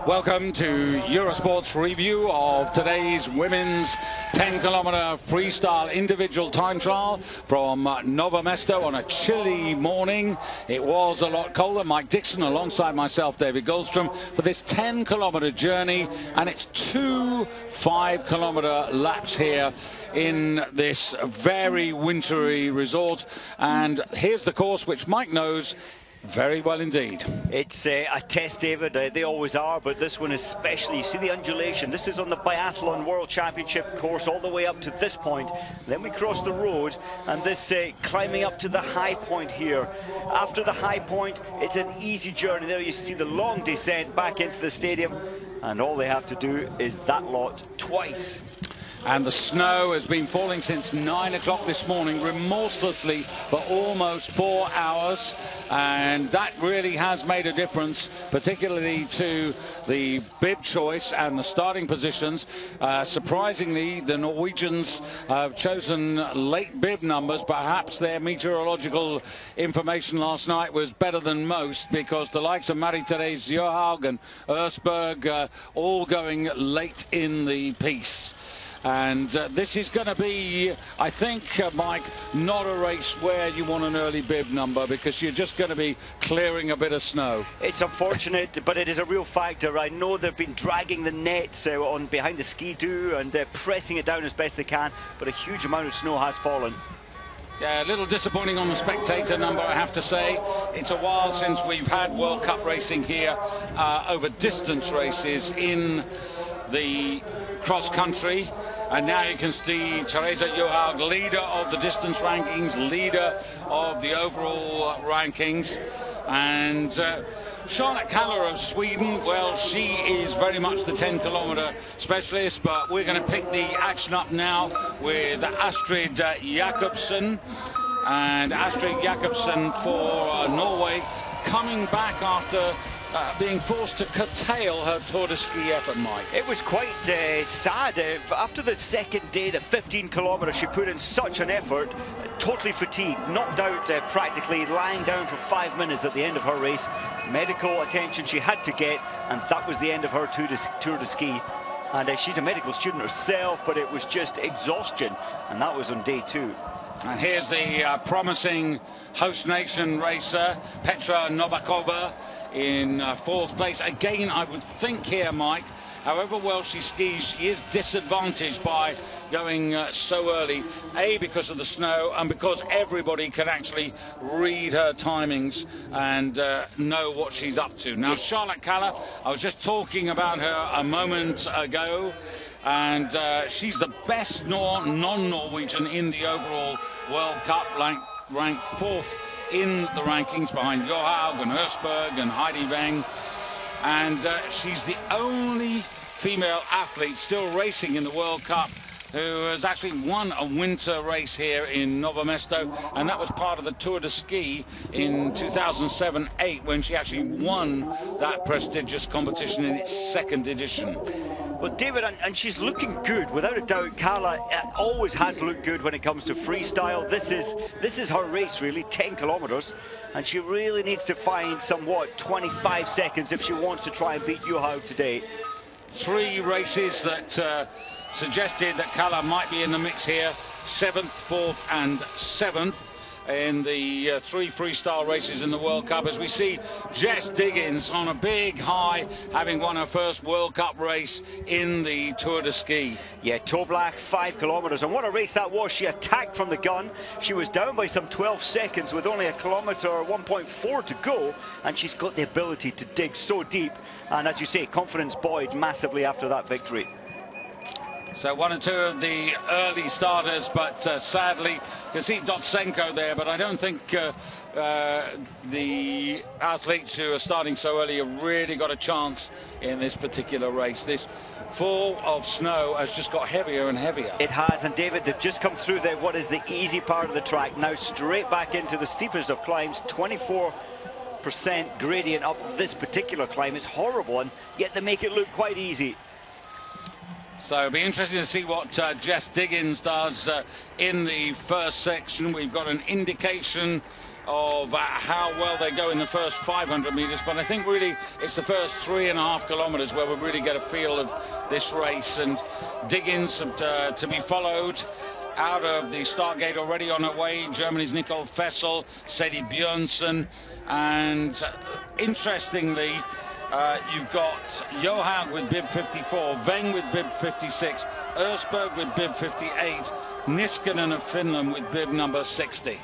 Welcome to Eurosport's review of today's women's 10-kilometer freestyle individual time trial from Nove Mesto on a chilly morning. It was a lot colder. Mike Dixon alongside myself, David Goldstrom, for this 10-kilometer journey, and it's two 5-kilometer laps here in this very wintry resort. And here's the course which Mike knows very well indeed. It's a test, David. They always are, but this one especially. You see the undulation. This is on the Biathlon World Championship course all the way up to this point. Then we cross the road, and this climbing up to the high point here. After the high point, it's an easy journey. There you see the long descent back into the stadium, and all they have to do is that lot twice. And the snow has been falling since 9 o'clock this morning, remorselessly, for almost 4 hours. And that really has made a difference, particularly to the bib choice and the starting positions. Surprisingly, the Norwegians have chosen late bib numbers. Perhaps their meteorological information last night was better than most, because the likes of Marie-Therese Johaug and Ørsberg all going late in the piece. And this is going to be, I think, Mike, not a race where you want an early bib number, because you're just going to be clearing a bit of snow. It's unfortunate, but it is a real factor. I know they've been dragging the nets on behind the ski-doo and pressing it down as best they can, but a huge amount of snow has fallen. Yeah, a little disappointing on the spectator number, I have to say. It's a while since we've had World Cup racing here over distance races in the cross-country. And now you can see Therese Johaug, leader of the distance rankings, leader of the overall rankings. And Charlotte Kalla of Sweden, well, she is very much the 10-kilometer specialist, but we're going to pick the action up now with Astrid Jacobsen. And Astrid Jacobsen for Norway, coming back after being forced to curtail her Tour de Ski effort, Mike. It was quite sad. After the second day, the 15 kilometres, she put in such an effort, totally fatigued, knocked out practically, lying down for 5 minutes at the end of her race. Medical attention she had to get, and that was the end of her Tour de Ski. And she's a medical student herself, but it was just exhaustion, and that was on day 2. And here's the promising host nation racer, Petra Novakova, in 4th place. Again, I would think here, Mike, however well she skis, she is disadvantaged by going so early, A, because of the snow, and because everybody can actually read her timings and know what she's up to. Now, Charlotte Kalla, I was just talking about her a moment ago, and she's the best non-Norwegian in the overall World Cup, ranked 4th in the rankings behind Johaug and Ørsberg and Heidi Weng. And she's the only female athlete still racing in the World Cup who has actually won a winter race here in Nove Mesto, and that was part of the Tour de Ski in 2007-8, when she actually won that prestigious competition in its 2nd edition. Well, David, and she's looking good, without a doubt. Kalla always has looked good when it comes to freestyle. This is her race, really, 10 kilometres, and she really needs to find somewhat 25 seconds if she wants to try and beat Johaug today. 3 races that suggested that Kalla might be in the mix here: 7th, 4th, and 7th in the 3 freestyle races in the World Cup, as we see Jess Diggins on a big high, having won her first World Cup race in the Tour de Ski. Yeah, Toblach, 5 kilometres, and what a race that was. She attacked from the gun. She was down by some 12 seconds with only a kilometre or 1.4 to go, and she's got the ability to dig so deep, and as you say, confidence buoyed massively after that victory. So 1 and 2 of the early starters, but sadly, you can see Dotsenko there, but I don't think the athletes who are starting so early have really got a chance in this particular race. This fall of snow has just got heavier and heavier. It has, and David, they've just come through what is the easy part of the track, now straight back into the steepest of climbs. 24% gradient up this particular climb. It's horrible, and yet they make it look quite easy. So it'll be interesting to see what Jess Diggins does in the first section. We've got an indication of how well they go in the first 500 metres, but I think really it's the first 3.5 kilometres where we really get a feel of this race. And Diggins to be followed out of the start gate already on her way. Germany's Nicole Fessel, Sadie Björnsson, and interestingly, you've got Johaug with bib 54, Weng with bib 56, Ersberg with bib 58, Niskanen of Finland with bib number 60.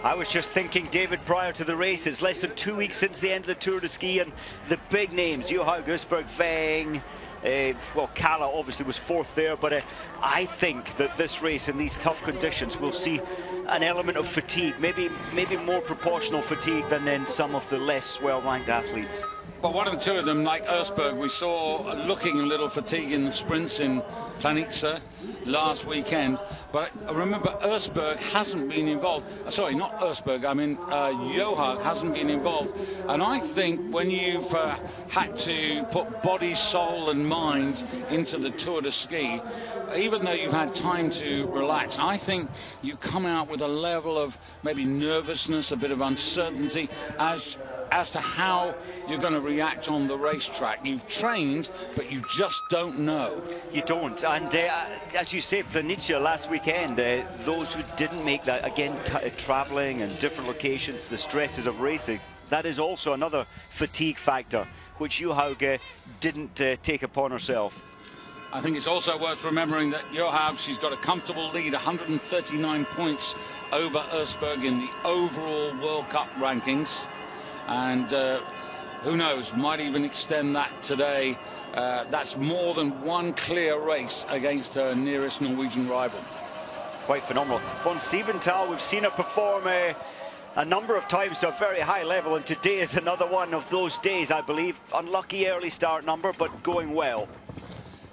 I was just thinking, David, prior to the race, it's less than 2 weeks since the end of the Tour de Ski, and the big names, Johaug, Ersberg, Weng, well, Kala obviously was fourth there, but I think that this race in these tough conditions will see an element of fatigue, maybe more proportional fatigue than in some of the less well-ranked athletes. But one or two of them, like Ersberg, we saw looking a little fatigued in the sprints in Planica last weekend. But remember, Ersberg hasn't been involved. Sorry, not Ersberg, I mean Johaug hasn't been involved. And I think when you've had to put body, soul and mind into the Tour de Ski, even though you've had time to relax, I think you come out with a level of maybe nervousness, a bit of uncertainty as to how you're going to react on the racetrack. You've trained, but you just don't know. You don't. And as you say, Planica last weekend, those who didn't make that, again, traveling in different locations, the stresses of racing, that is also another fatigue factor, which Johaug didn't take upon herself. I think it's also worth remembering that Johaug, she's got a comfortable lead, 139 points over Ersberg in the overall World Cup rankings. And who knows, might even extend that today. That's more than one clear race against her nearest Norwegian rival. Quite phenomenal. Von Siebenthal, we've seen her perform a number of times to a very high level, and today is another one of those days, I believe. Unlucky early start number, but going well.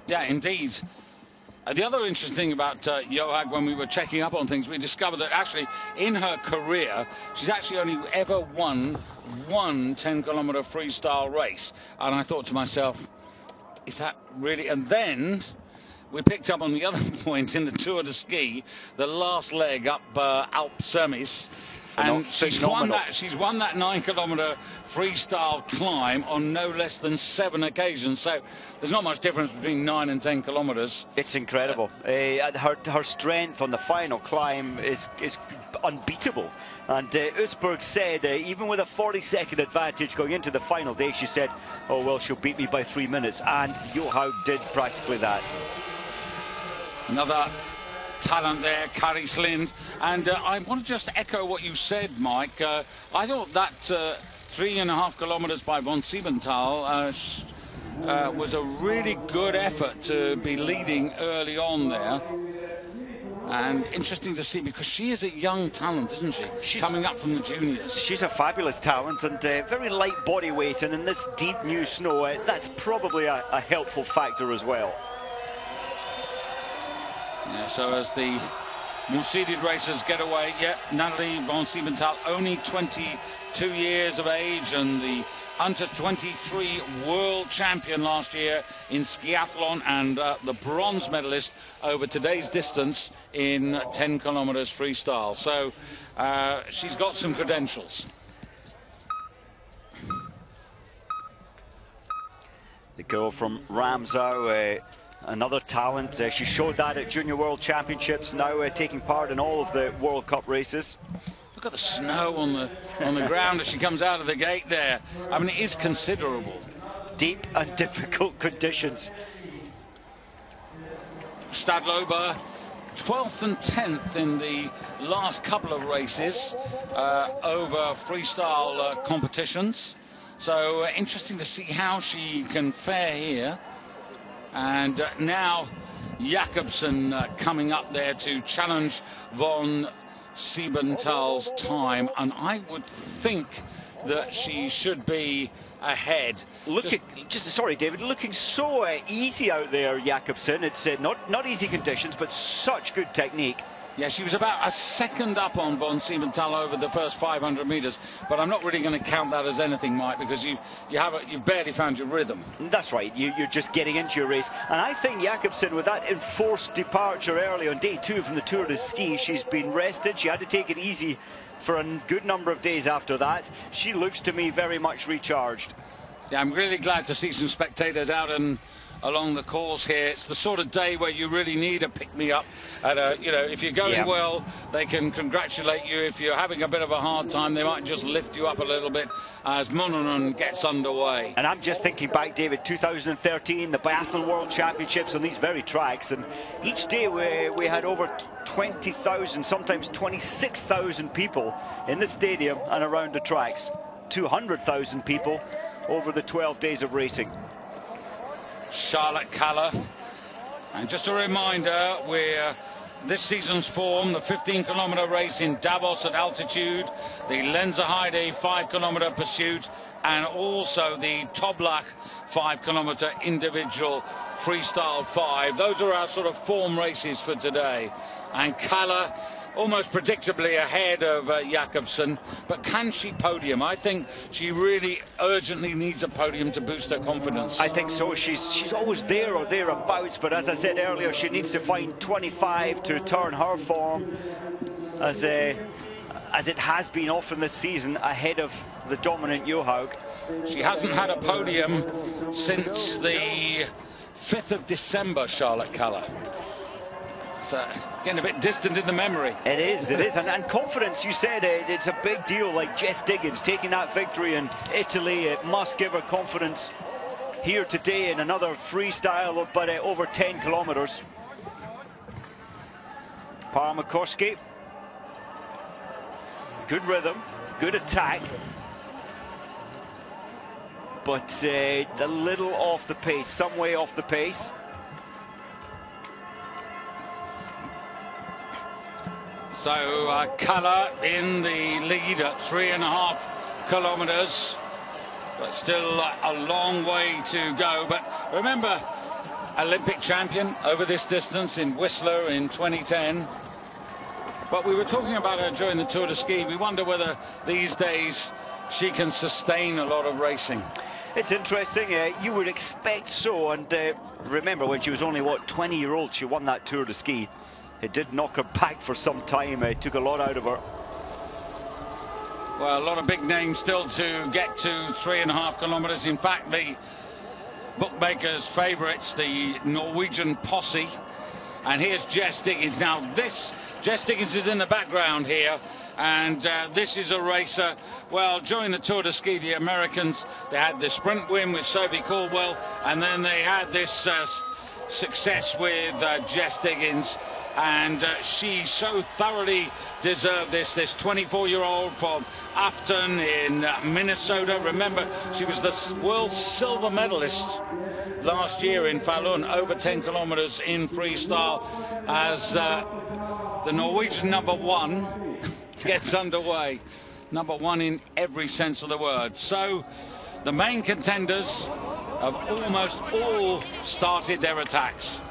Yeah, indeed. The other interesting thing about Johaug, when we were checking up on things, we discovered that actually in her career, she's actually only ever won one 10-kilometer freestyle race. And I thought to myself, is that really? And then we picked up on the other point in the Tour de Ski, the last leg up Alpe Cermis. And she's won that 9-kilometer freestyle climb on no less than 7 occasions. So there's not much difference between 9 and 10 kilometers. It's incredible. Her strength on the final climb is unbeatable. And Ersberg said, even with a 40-second advantage going into the final day, she said, oh, well, she'll beat me by 3 minutes. And Johaug did practically that. Another talent there, Kari Slind. And I want to just echo what you said, Mike. I thought that 3.5 kilometers by Von Siebenthal was a really good effort to be leading early on there. And interesting to see, because she is a young talent, isn't she? She's coming up from the juniors. She's a fabulous talent and very light body weight, and in this deep new snow, that's probably a helpful factor as well. Yeah, so as the more seeded racers get away, Natalie Von Siebenthal, only 22 years of age, and the under 23 world champion last year in skiathlon, and the bronze medalist over today's distance in 10 kilometers freestyle. So she's got some credentials. The girl from Ramsau, another talent. She showed that at Junior World Championships, now taking part in all of the World Cup races. Look at the snow on the ground as she comes out of the gate there. I mean, it is considerable. Deep and difficult conditions. Stadlober, 12th and 10th in the last couple of races over freestyle competitions. So interesting to see how she can fare here. And now Jakobsen coming up there to challenge Von Siebenthal's time, and I would think that she should be ahead. Sorry, David, looking so easy out there, Jakobsen. It's not easy conditions, but such good technique. Yeah, she was about a second up on Von Siebenthal over the first 500 meters, but I'm not really going to count that as anything, Mike, because you've barely found your rhythm. That's right. You're just getting into your race, and I think Jakobsen, with that enforced departure early on day 2 from the Tour de Ski, she's been rested. She had to take it easy for a good number of days after that. She looks to me very much recharged. Yeah, I'm really glad to see some spectators out and along the course here. It's the sort of day where you really need a pick-me-up. You know, if you're going well, they can congratulate you. If you're having a bit of a hard time, they might just lift you up a little bit as Mononon gets underway. And I'm just thinking back, David, 2013, the Biathlon World Championships on these very tracks, and each day we had over 20,000, sometimes 26,000 people in the stadium and around the tracks. 200,000 people over the 12 days of racing. Charlotte Kaller, and just a reminder, we're this season's form, the 15-kilometer race in Davos at altitude, the Lenzerheide 5-kilometer pursuit, and also the Toblach 5-kilometer individual freestyle 5. Those are our sort of form races for today. And Kaller almost predictably ahead of Jakobsen, but can she podium? I think she really urgently needs a podium to boost her confidence. I think so. She's always there or thereabouts, but as I said earlier, she needs to find 25 to turn her form as it has been often this season ahead of the dominant Johaug. She hasn't had a podium since the 5th of December, Charlotte Kaller. So getting a bit distant in the memory. It is. And confidence, you said it's a big deal, like Jess Diggins taking that victory in Italy. It must give her confidence here today in another freestyle, but over 10 kilometers. Parmakoski, good rhythm, good attack, but a little off the pace, some way off the pace. So Kaller in the lead at 3.5 kilometers, but still a long way to go. But remember, Olympic champion over this distance in Whistler in 2010. But we were talking about her during the Tour de Ski. We wonder whether these days she can sustain a lot of racing. It's interesting. You would expect so. And remember, when she was only, what, 20-year-old, she won that Tour de Ski. It did knock her back for some time. It took a lot out of her. Well, a lot of big names still to get to 3.5 kilometers. In fact, the bookmakers' favourites, the Norwegian posse. And here's Jess Diggins. Now, Jess Diggins is in the background here. And this is a racer. Well, during the Tour de Ski, the Americans, they had the sprint win with Sophie Caldwell. And then they had this success with Jess Diggins. And she so thoroughly deserved this 24-year-old from Afton in Minnesota. Remember, she was the world silver medalist last year in Falun, over 10 kilometers in freestyle, as the Norwegian #1 gets underway. #1 in every sense of the word. So the main contenders have almost all started their attacks.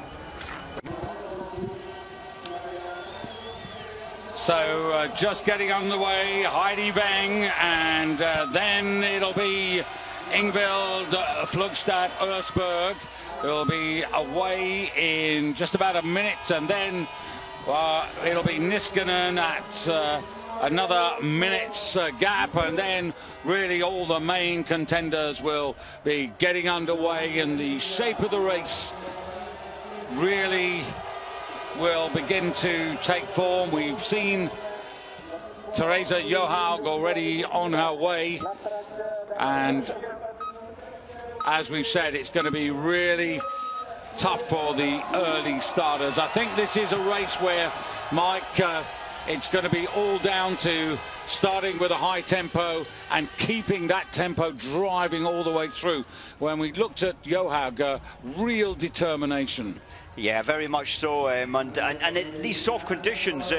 So just getting underway, Heidi Weng, and then it'll be Ingvild Flugstad Ørsberg. It'll be away in just about a minute, and then it'll be Niskanen at another minute's gap, and then really all the main contenders will be getting underway, and the shape of the race really will begin to take form. We've seen Teresa Johaug already on her way, and as we've said, it's going to be really tough for the early starters. I think this is a race where, Mike, it's going to be all down to starting with a high tempo and keeping that tempo driving all the way through. When we looked at Johaug, real determination. Yeah, very much so, and these soft conditions,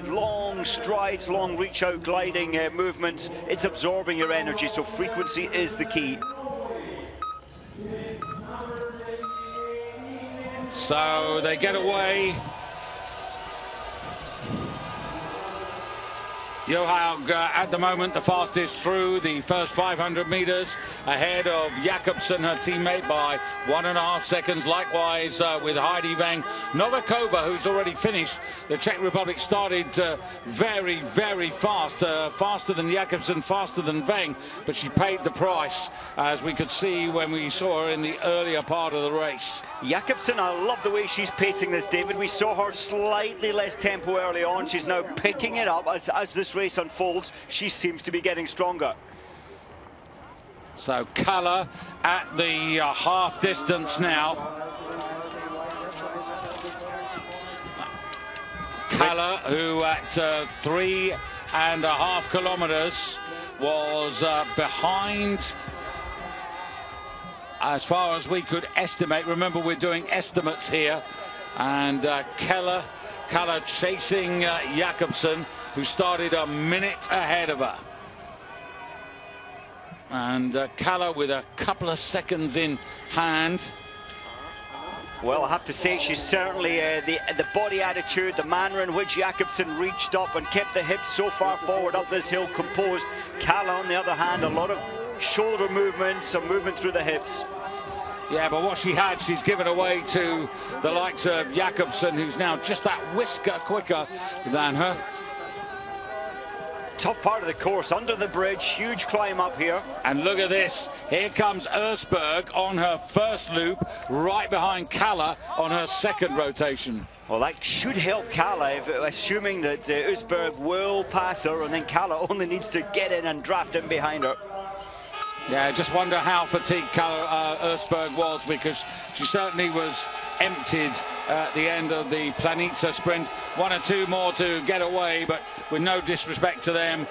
long strides, long reach-out gliding movements, it's absorbing your energy, so frequency is the key. So they get away. Johaug at the moment the fastest through the first 500 meters, ahead of Jakobsen, her teammate, by 1.5 seconds. Likewise with Heidi Vang. Novikova, who's already finished. The Czech Republic started very, very fast, faster than Jakobsen, faster than Vang, but she paid the price, as we could see when we saw her in the earlier part of the race. Jakobsen, I love the way she's pacing this, David. We saw her slightly less tempo early on. She's now picking it up as this race unfolds. She seems to be getting stronger. So Kalle at the half distance now. Kalle, who at 3.5 kilometers was behind, as far as we could estimate. Remember, we're doing estimates here. And Kalle chasing Jakobsen, who started a minute ahead of her. And Kalle with a couple of seconds in hand. Well, I have to say, she's certainly the body attitude, the manner in which Jakobsen reached up and kept the hips so far forward up this hill composed. Kalle, on the other hand, a lot of shoulder movement, some movement through the hips. Yeah, but what she had, she's given away to the likes of Jakobsen, who's now just that whisker quicker than her. Tough part of the course, under the bridge, huge climb up here. And look at this, here comes Østberg on her first loop, right behind Kalle on her second rotation. Well, that should help Kalle, assuming that Østberg will pass her, and then Kalle only needs to get in and draft in behind her. Yeah, just wonder how fatigued Østberg was, because she certainly was emptied at the end of the Planica sprint. 1 or 2 more to get away, but with no disrespect to them,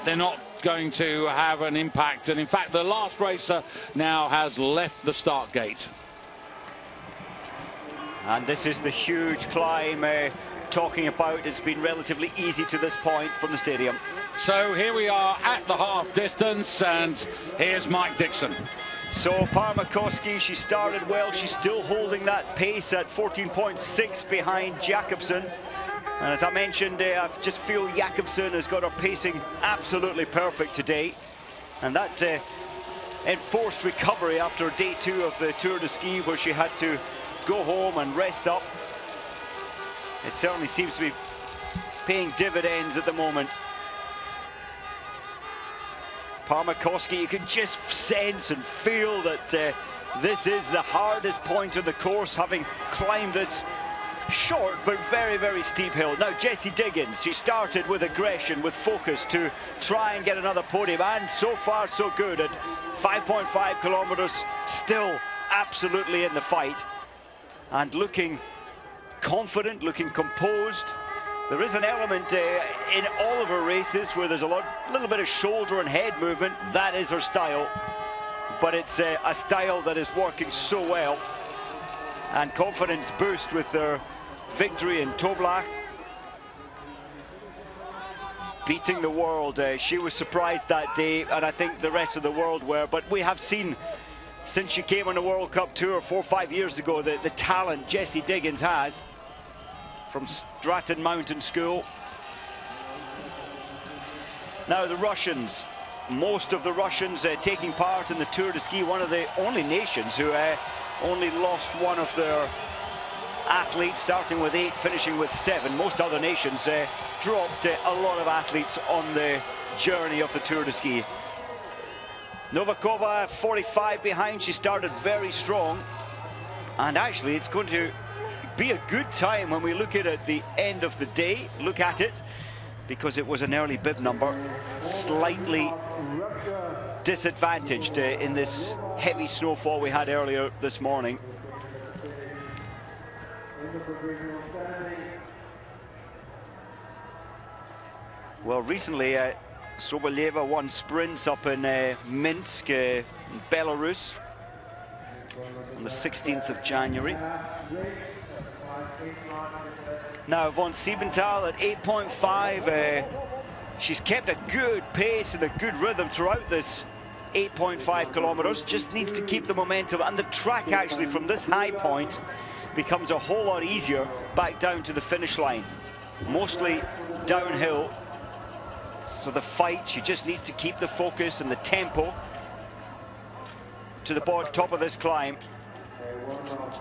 they're not going to have an impact. And in fact, the last racer now has left the start gate. And this is the huge climb talking about. It's been relatively easy to this point from the stadium. So here we are at the half distance, and here's Mike Dixon. So Parmakoski, she started well. She's still holding that pace at 14.6 behind Jakobsen. And as I mentioned, I just feel Jakobsen has got her pacing absolutely perfect today. And that enforced recovery after day 2 of the Tour de Ski, where she had to go home and rest up, it certainly seems to be paying dividends at the moment. Parmakoski, you can just sense and feel that this is the hardest point of the course, having climbed this short but very, very steep hill. Now Jessie Diggins, she started with aggression, with focus to try and get another podium, and so far so good at 5.5 kilometers, still absolutely in the fight and looking confident, looking composed. There is an element in all of her races where there's a little bit of shoulder and head movement. That is her style, but it's a style that is working so well. And confidence boost with their victory in Toblach, beating the world. She was surprised that day, and I think the rest of the world were. But we have seen, since she came on the World Cup Tour 4 or 5 years ago, the talent Jessie Diggins has from Stratton Mountain School. Now the Russians, most of the Russians taking part in the Tour de Ski, one of the only nations who only lost one of their athletes, starting with 8, finishing with 7. Most other nations dropped a lot of athletes on the journey of the Tour de Ski. Novikova 45 behind, she started very strong, and actually it's going to be a good time when we look at it at the end of the day. Look at it, because it was an early bib number, slightly disadvantaged in this heavy snowfall we had earlier this morning. Well, recently Sobolyeva won sprints up in Minsk, Belarus, on the 16th of January. Now von Siebenthal at 8.5. She's kept a good pace and a good rhythm throughout this 8.5 kilometers. Just needs to keep the momentum, and the track actually from this high point becomes a whole lot easier back down to the finish line. Mostly downhill. So the fight, she just needs to keep the focus and the tempo to the top of this climb.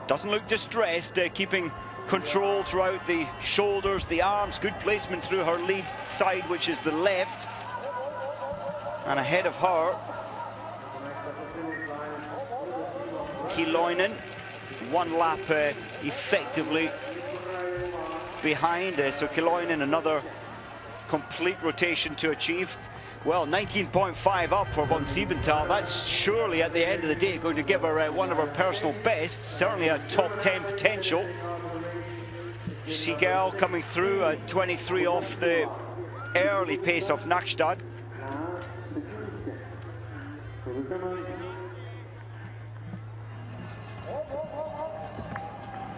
Doesn't look distressed, keeping control throughout the shoulders, the arms, good placement through her lead side, which is the left. And ahead of her, Kiloinen, one lap effectively behind. So Kiloinen, another complete rotation to achieve. Well, 19.5 up for von Siebenthal. That's surely at the end of the day going to give her one of her personal bests, certainly a top 10 potential. Siegel coming through at 23 off the early pace of Nackstad.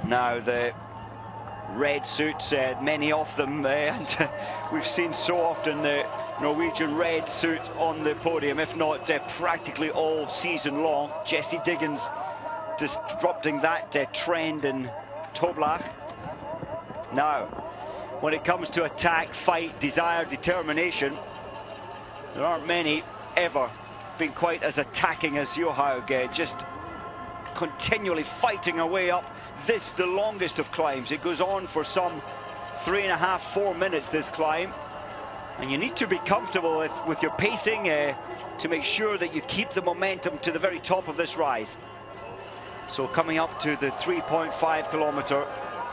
Now the red suits, many of them, and we've seen so often the Norwegian red suit on the podium, if not practically all season long. Jessie Diggins disrupting that trend in Toblach. Now, when it comes to attack, fight, desire, determination, there aren't many ever been quite as attacking as Johaug, just continually fighting her way up this, the longest of climbs. It goes on for some 3.5, 4 minutes, this climb. And you need to be comfortable with your pacing to make sure that you keep the momentum to the very top of this rise. So coming up to the 3.5 kilometer,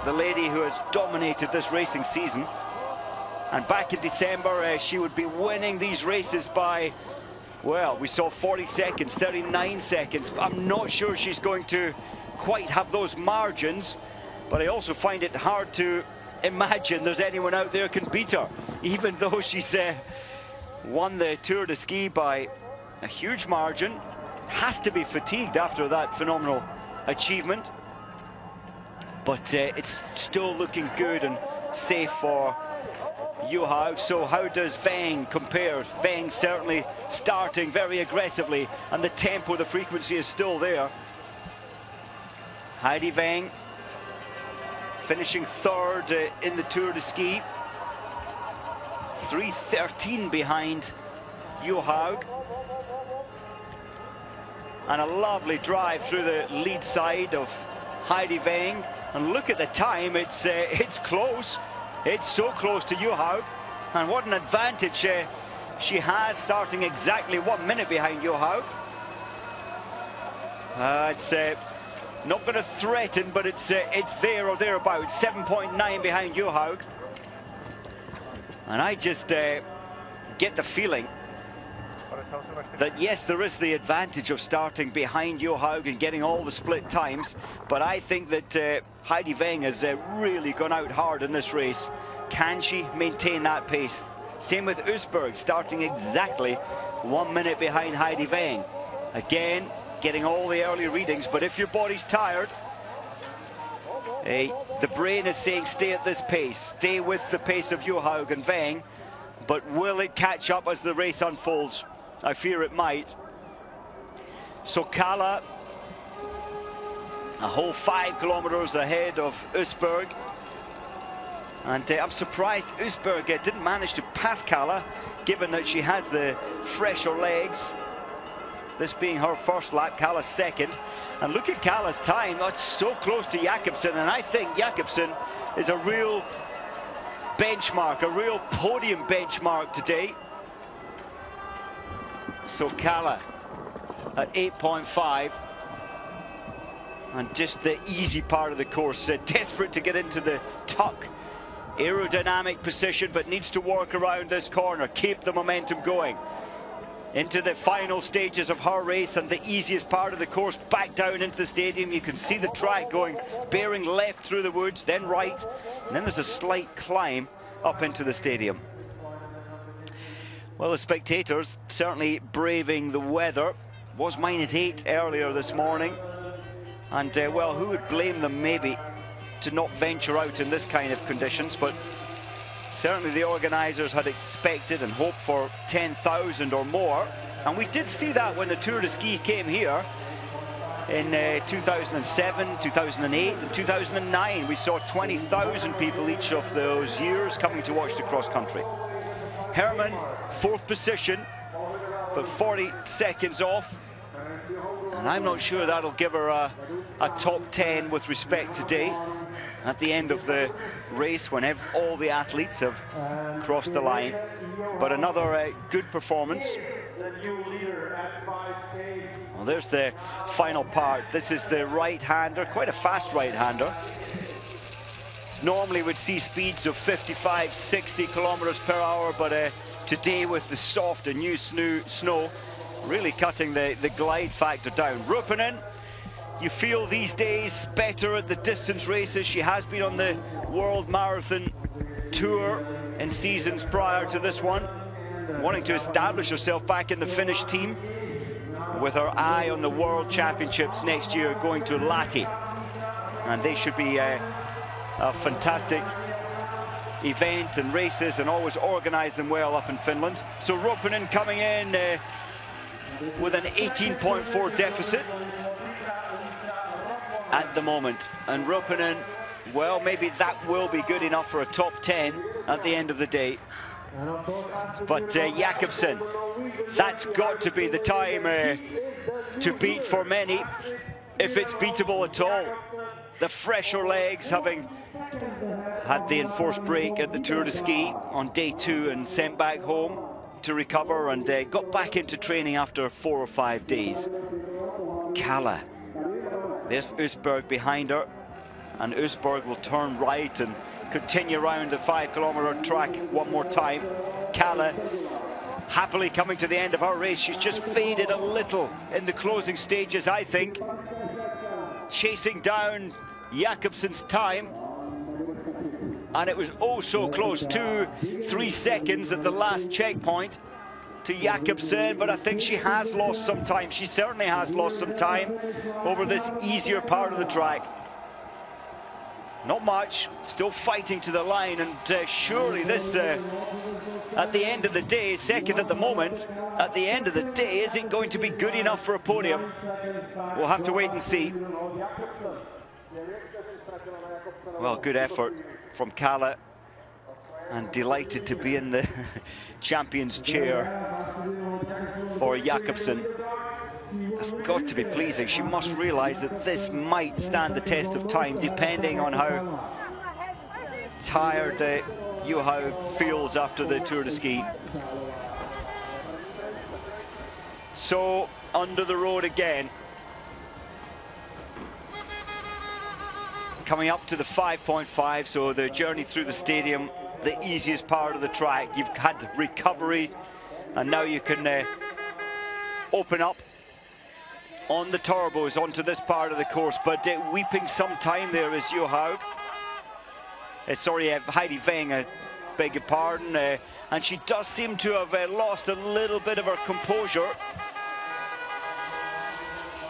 the lady who has dominated this racing season. And back in December, she would be winning these races by, well, we saw 40 seconds, 39 seconds. I'm not sure she's going to quite have those margins, but I also find it hard to imagine there's anyone out there can beat her, even though she's won the Tour de Ski by a huge margin. Has to be fatigued after that phenomenal achievement, but it's still looking good and safe for Johaug. So how does Veng compare? Veng certainly starting very aggressively, and the tempo, the frequency is still there. Heidi Veng finishing third in the Tour de Ski, 3:13 behind Johaug. And a lovely drive through the lead side of Heidi Veng. And look at the time, it's close. It's so close to Johaug. And what an advantage she has, starting exactly 1 minute behind Johaug. It's not going to threaten, but it's there or thereabouts. 7.9 behind Johaug. And I just get the feeling that yes, there is the advantage of starting behind Johaug and getting all the split times, but I think that Heidi Veng has really gone out hard in this race. Can she maintain that pace? Same with Usberg, starting exactly 1 minute behind Heidi Veng. Again, getting all the early readings, but if your body's tired, the brain is saying stay at this pace, stay with the pace of Johaug and Veng, but will it catch up as the race unfolds? I fear it might. So Kalla, a whole 5 kilometers ahead of Usberg. And I'm surprised Usberg didn't manage to pass Kalla, given that she has the fresher legs. This being her first lap, Kalla's second. And look at Kalla's time, that's so close to Jakobsen, and I think Jakobsen is a real benchmark, a real podium benchmark today. So Kalla at 8.5, and just the easy part of the course, desperate to get into the tuck aerodynamic position, but needs to work around this corner, keep the momentum going into the final stages of her race, and the easiest part of the course back down into the stadium. You can see the track going, bearing left through the woods, then right, and then there's a slight climb up into the stadium. Well, the spectators certainly braving the weather. Was -8 earlier this morning, and well, who would blame them maybe to not venture out in this kind of conditions, but certainly the organisers had expected and hoped for 10,000 or more, and we did see that when the Tour de Ski came here in 2007, 2008 and 2009. We saw 20,000 people each of those years coming to watch the cross country. Hermann 4th position, but 40 seconds off. And I'm not sure that'll give her a top 10 with respect today at the end of the race when all the athletes have crossed the line. But another good performance. Well, there's the final part. This is the right-hander, quite a fast right-hander. Normally we'd see speeds of 55, 60 kilometers per hour, but today with the soft and new snow, really cutting the glide factor down. Ruppinen, you feel these days better at the distance races. She has been on the World Marathon Tour in seasons prior to this one, wanting to establish herself back in the Finnish team, with her eye on the World Championships next year, going to Lahti. And they should be a fantastic event and races, and always organize them well up in Finland. So Ruppinen coming in with an 18.4 deficit at the moment. And Ruppinen, well, maybe that will be good enough for a top 10 at the end of the day. But Jakobsen, that's got to be the time to beat for many, if it's beatable at all. The fresher legs, having had the enforced break at the Tour de Ski on day 2 and sent back home to recover, and got back into training after 4 or 5 days. Kalle, there's Usberg behind her, and Usberg will turn right and continue around the 5-kilometer track one more time. Kalle happily coming to the end of her race. She's just faded a little in the closing stages, I think. Chasing down Jakobsen's time. And it was oh so close, 2-3 seconds at the last checkpoint to Jakobsen, but I think she has lost some time. She certainly has lost some time over this easier part of the track. Not much, still fighting to the line, and surely this, at the end of the day, second at the moment, at the end of the day, is it going to be good enough for a podium? We'll have to wait and see. Well, good effort from Kalle, and delighted to be in the champion's chair for Jakobsen. It's got to be pleasing. She must realize that this might stand the test of time, depending on how tired Johaug feels after the Tour de Ski. So, under the road again. Coming up to the 5.5, so the journey through the stadium, the easiest part of the track. You've had recovery, and now you can open up on the turbos onto this part of the course. But weeping some time there is Johaug. Sorry, Heidi Weng, I beg your pardon. And she does seem to have lost a little bit of her composure.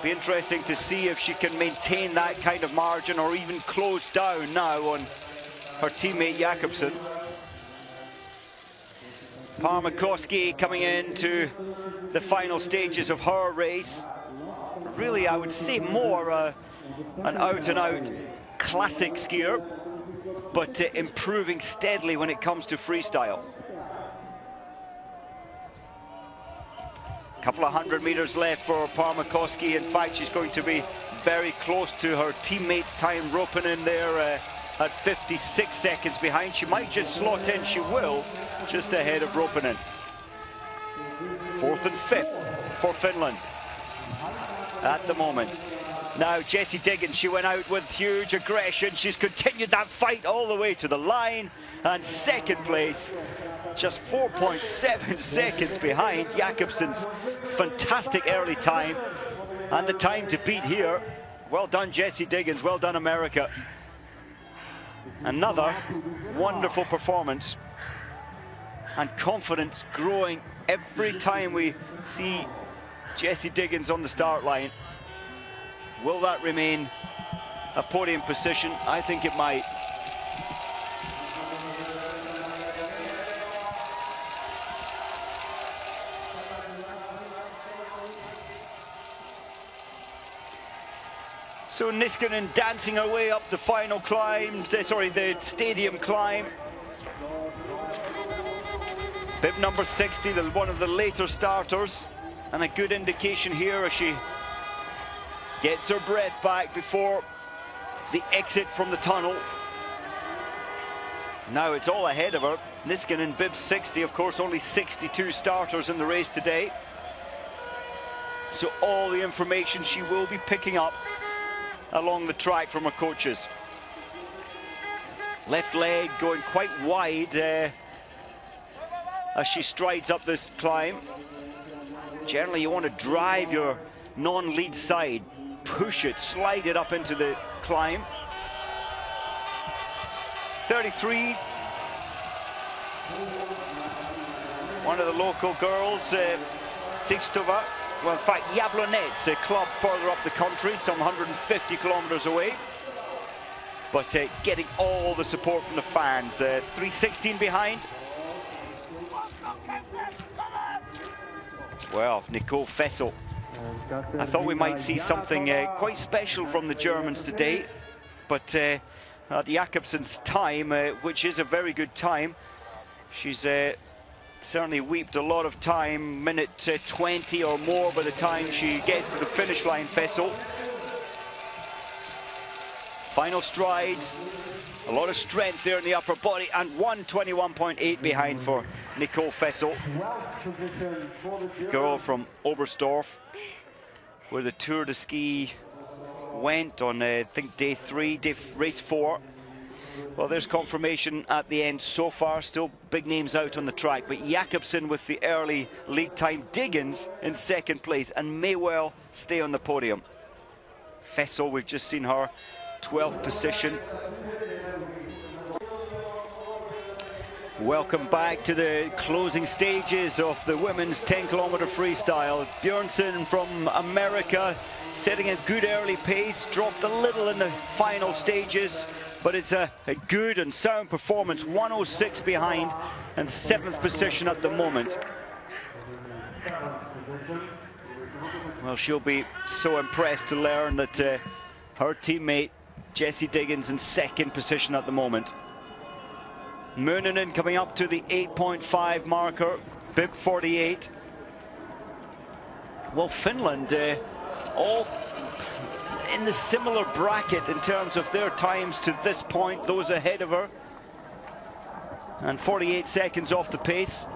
Be interesting to see if she can maintain that kind of margin, or even close down now on her teammate Jakobsen. Parmakoski coming into the final stages of her race. Really, I would say more an out-and-out classic skier, but improving steadily when it comes to freestyle. Couple of 100 meters left for Parmakoski. In fact, she's going to be very close to her teammate's time. Ruppinen there at 56 seconds behind. She might just slot in. She will, just ahead of Ruppinen. 4th and 5th for Finland at the moment. Now Jessie Diggins, she went out with huge aggression. She's continued that fight all the way to the line, and second place, just 4.7 seconds behind Jakobsen's fantastic early time, and the time to beat here. Well done, Jessie Diggins. Well done, America. Another wonderful performance, and confidence growing every time we see Jessie Diggins on the start line. Will that remain a podium position? I think it might. So Niskanen dancing her way up the final climb, the stadium climb. Bib number 60, one of the later starters, and a good indication here as she gets her breath back before the exit from the tunnel. Now it's all ahead of her. Niskanen, bib 60, of course, only 62 starters in the race today. So all the information she will be picking up along the track from her coaches. Left leg going quite wide as she strides up this climb. Generally, you want to drive your non-lead side, push it, slide it up into the climb. 33. One of the local girls, Sixtova. Well, in fact, Jablonec, a club further up the country, some 150 kilometers away. But getting all the support from the fans. 3:16 behind. Well, Nicole Fessel. I thought we might see something quite special from the Germans today. But at Jakobsen's time, which is a very good time, she's certainly weeped a lot of time, minute 20 or more by the time she gets to the finish line, Fessel. Final strides, a lot of strength there in the upper body, and 1:21.8 behind for Nicole Fessel. Girl from Oberstdorf, where the Tour de Ski went on, I think, day 3, race 4. Well, there's confirmation at the end so far. Still big names out on the track, but Jakobsen with the early lead time. Diggins in second place and may well stay on the podium. Fessel, we've just seen her 12th position. Welcome back to the closing stages of the women's 10-kilometer freestyle. Björnsson from America setting a good early pace, dropped a little in the final stages, but it's a good and sound performance. 1:06 behind and 7th position at the moment. Well, she'll be so impressed to learn that her teammate Jessie Diggins in 2nd position at the moment. Möninen coming up to the 8.5 marker, bib 48. Well, Finland all in the similar bracket in terms of their times to this point, those ahead of her. And 48 seconds off the pace.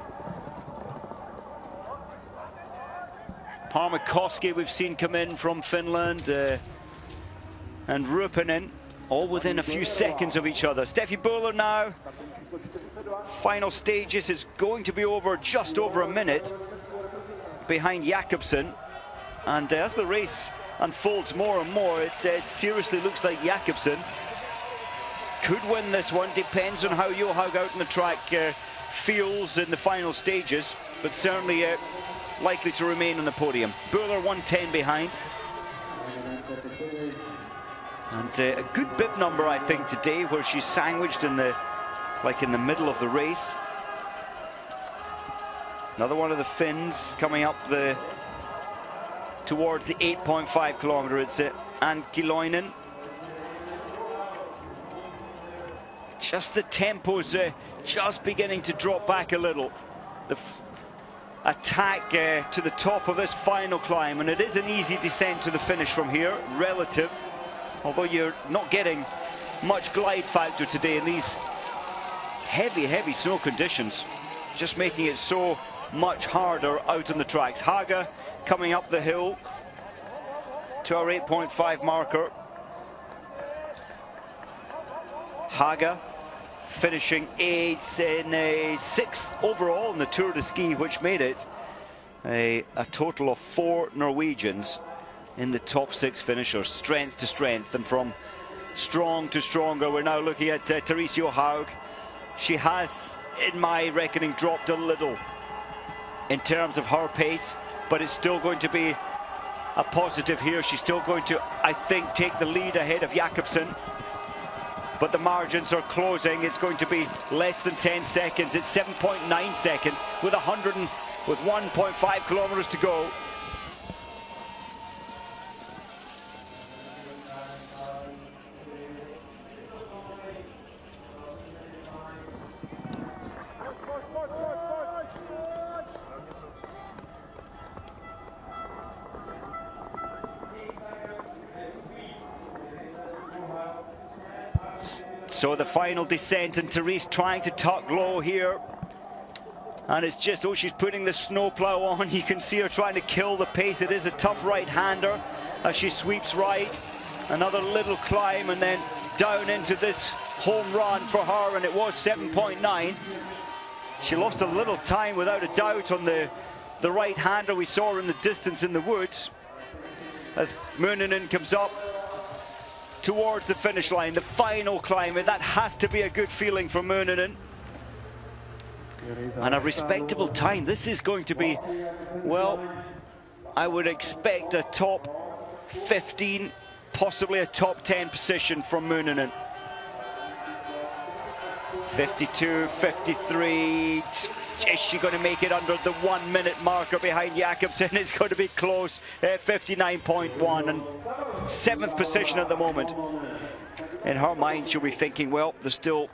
Parmakoski we've seen come in from Finland, and Ruppinen, all within a few seconds of each other. Steffi Böhler now. Final stages is going to be over just over a minute behind Jakobsen. And as the race unfolds more and more, it seriously looks like Jakobsen could win this one. Depends on how Johaug out on the track feels in the final stages, but certainly likely to remain on the podium. Böhler 1:10 behind. And a good bib number, I think, today, where she's sandwiched in the in the middle of the race. Another one of the Finns coming up towards the 8.5 kilometer. It's Ankiloinen. Just the tempo's just beginning to drop back a little. The attack to the top of this final climb, and it is an easy descent to the finish from here, relative, although you're not getting much glide factor today in these heavy snow conditions, just making it so much harder out on the tracks. Haga coming up the hill to our 8.5 marker. Haga finishing 8th in a 6th overall in the Tour de Ski, which made it a total of 4 Norwegians in the top 6 finishers, strength to strength, and from strong to stronger. We're now looking at Therese Johaug. She has, in my reckoning, dropped a little in terms of her pace, but it's still going to be a positive here. She's still going to, I think, take the lead ahead of Jakobsen, but the margins are closing. It's going to be less than 10 seconds. It's 7.9 seconds with 1.5 kilometers to go. So the final descent, and Therese trying to tuck low here. And it's just, oh, she's putting the snowplow on. You can see her trying to kill the pace. It is a tough right-hander as she sweeps right. Another little climb and then down into this home run for her, and it was 7.9. She lost a little time without a doubt on the right-hander we saw her in the distance in the woods. As Mooninen comes up towards the finish line, the final climb, and that has to be a good feeling for Mooninen. And a respectable time. This is going to be, well, I would expect a top 15, possibly a top 10 position from Mooninen. 52, 53. Is she going to make it under the 1 minute marker behind Jakobsen? It's going to be close at 59.1 and 7th position at the moment. In her mind, she'll be thinking, well, there's still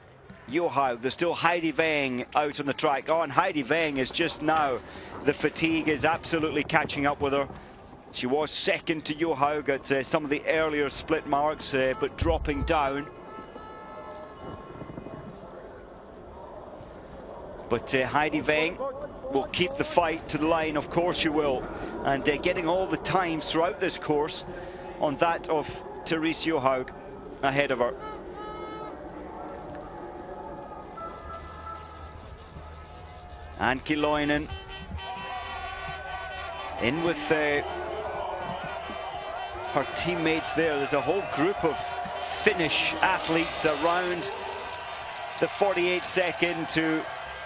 Johaug, there's still Heidi Weng out on the track. Oh, and Heidi Weng is just now, the fatigue is absolutely catching up with her. She was second to Johaug at some of the earlier split marks, but dropping down. But Heidi Weng will keep the fight to the line, of course she will. And getting all the times throughout this course on that of Therese Johaug ahead of her. And Kiloinen in with her teammates there. There's a whole group of Finnish athletes around the 48-second to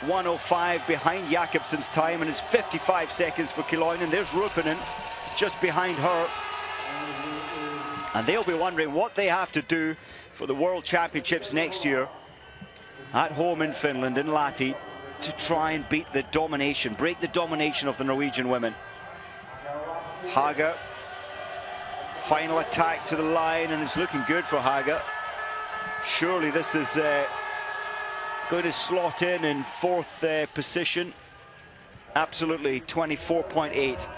105 behind Jakobsen's time, and it's 55 seconds for Kiloinen. There's Ruppinen just behind her. And they'll be wondering what they have to do for the World Championships next year at home in Finland, in Lahti, to try and beat the domination, break the domination of the Norwegian women. Haga, final attack to the line, and it's looking good for Haga. Surely this is going to slot in 4th position. Absolutely, 24.8.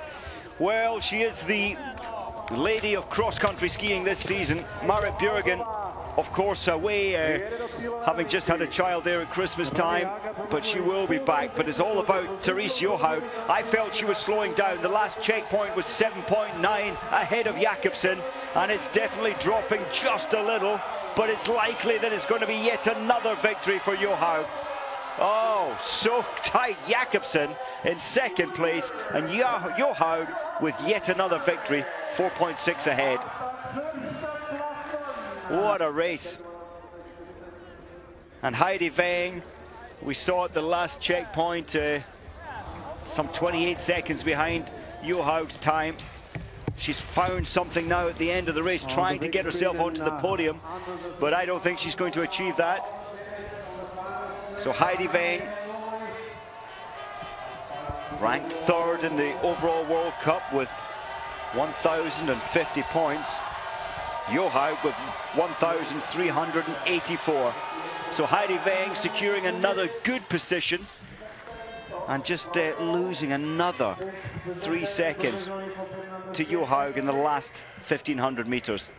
Well, she is the lady of cross-country skiing this season. Marit Bjørgen, of course, away, having just had a child there at Christmas time, but she will be back. But it's all about Therese Johaug. I felt she was slowing down. The last checkpoint was 7.9 ahead of Jakobsen, and it's definitely dropping just a little, but it's likely that it's going to be yet another victory for Johaug. Oh, so tight. Jakobsen in 2nd place, and Johaug with yet another victory, 4.6 ahead. What a race. And Heidi Weng, we saw at the last checkpoint, some 28 seconds behind Johaug's time. She's found something now at the end of the race, trying to get herself onto the podium, but I don't think she's going to achieve that. So Heidi Weng, ranked 3rd in the overall World Cup with 1,050 points. Johaug with 1,384. So Heidi Weng securing another good position and just losing another 3 seconds to Johaug in the last 1,500 meters.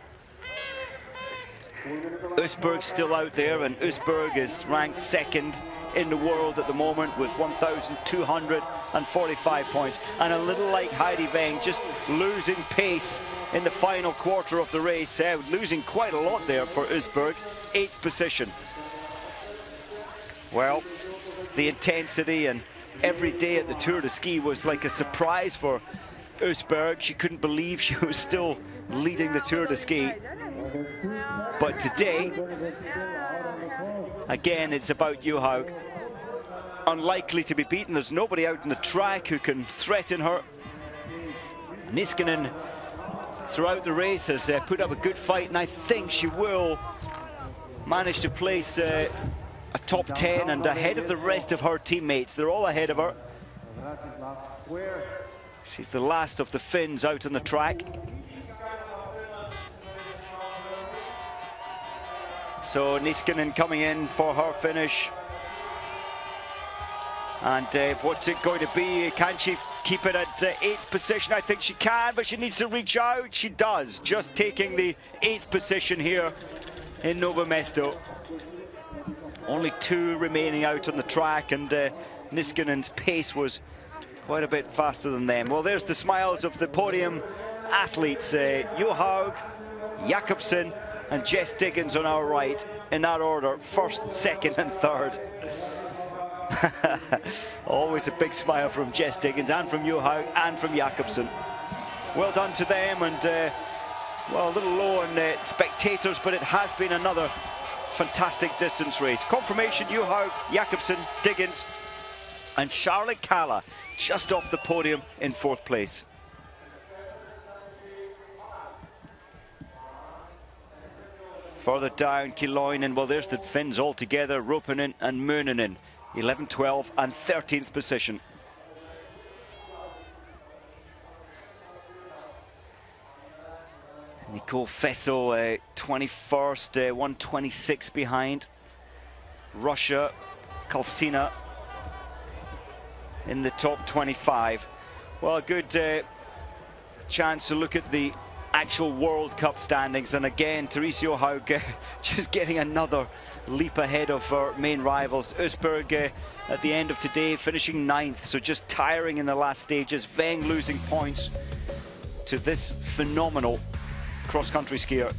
Østberg's still out there, and Østberg is ranked 2nd in the world at the moment with 1,245 points. And a little like Heidi Weng, just losing pace in the final quarter of the race, losing quite a lot there for Østberg. 8th position. Well, the intensity and every day at the Tour de Ski was like a surprise for Østberg. She couldn't believe she was still leading the Tour de Ski. But today, again, it's about Johaug. Unlikely to be beaten. There's nobody out on the track who can threaten her. Niskanen, throughout the race, has put up a good fight, and I think she will manage to place a top 10 and ahead of the rest of her teammates. They're all ahead of her. She's the last of the Finns out on the track. So Niskanen coming in for her finish. And what's it going to be? Can she keep it at 8th position? I think she can, but she needs to reach out. She does, just taking the 8th position here in Nove Mesto. Only 2 remaining out on the track, and Niskanen's pace was quite a bit faster than them. Well, there's the smiles of the podium athletes. Johaug, Jakobsen and Jess Diggins on our right, in that order, first, second and third. Always a big smile from Jess Diggins and from Johaug and from Jakobsen. Well done to them, and well, a little low on spectators, but it has been another fantastic distance race. Confirmation: Johaug, Jakobsen, Diggins and Charlotte Kalla just off the podium in 4th place. Further down, Kiloinen, well, there's the Finns all together, Ropinen and Möninen, 11, 12 and 13th position. Nicole Fessel, 21st, 126 behind. Russia, Kalsina in the top 25. Well, a good chance to look at the actual World Cup standings, and again Therese Johaug just getting another leap ahead of our main rivals. Ösberg at the end of today finishing 9th, so just tiring in the last stages. Weng losing points to this phenomenal cross-country skier.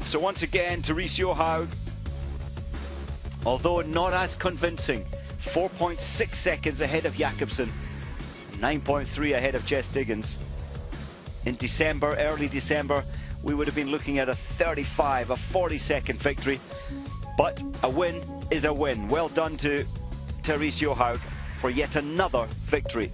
So once again, Therese Johaug, although not as convincing, 4.6 seconds ahead of Jakobsen, 9.3 ahead of Jess Diggins. In December, early December, we would have been looking at a 35, a 40-second victory, but a win is a win. Well done to Therese Johaug for yet another victory.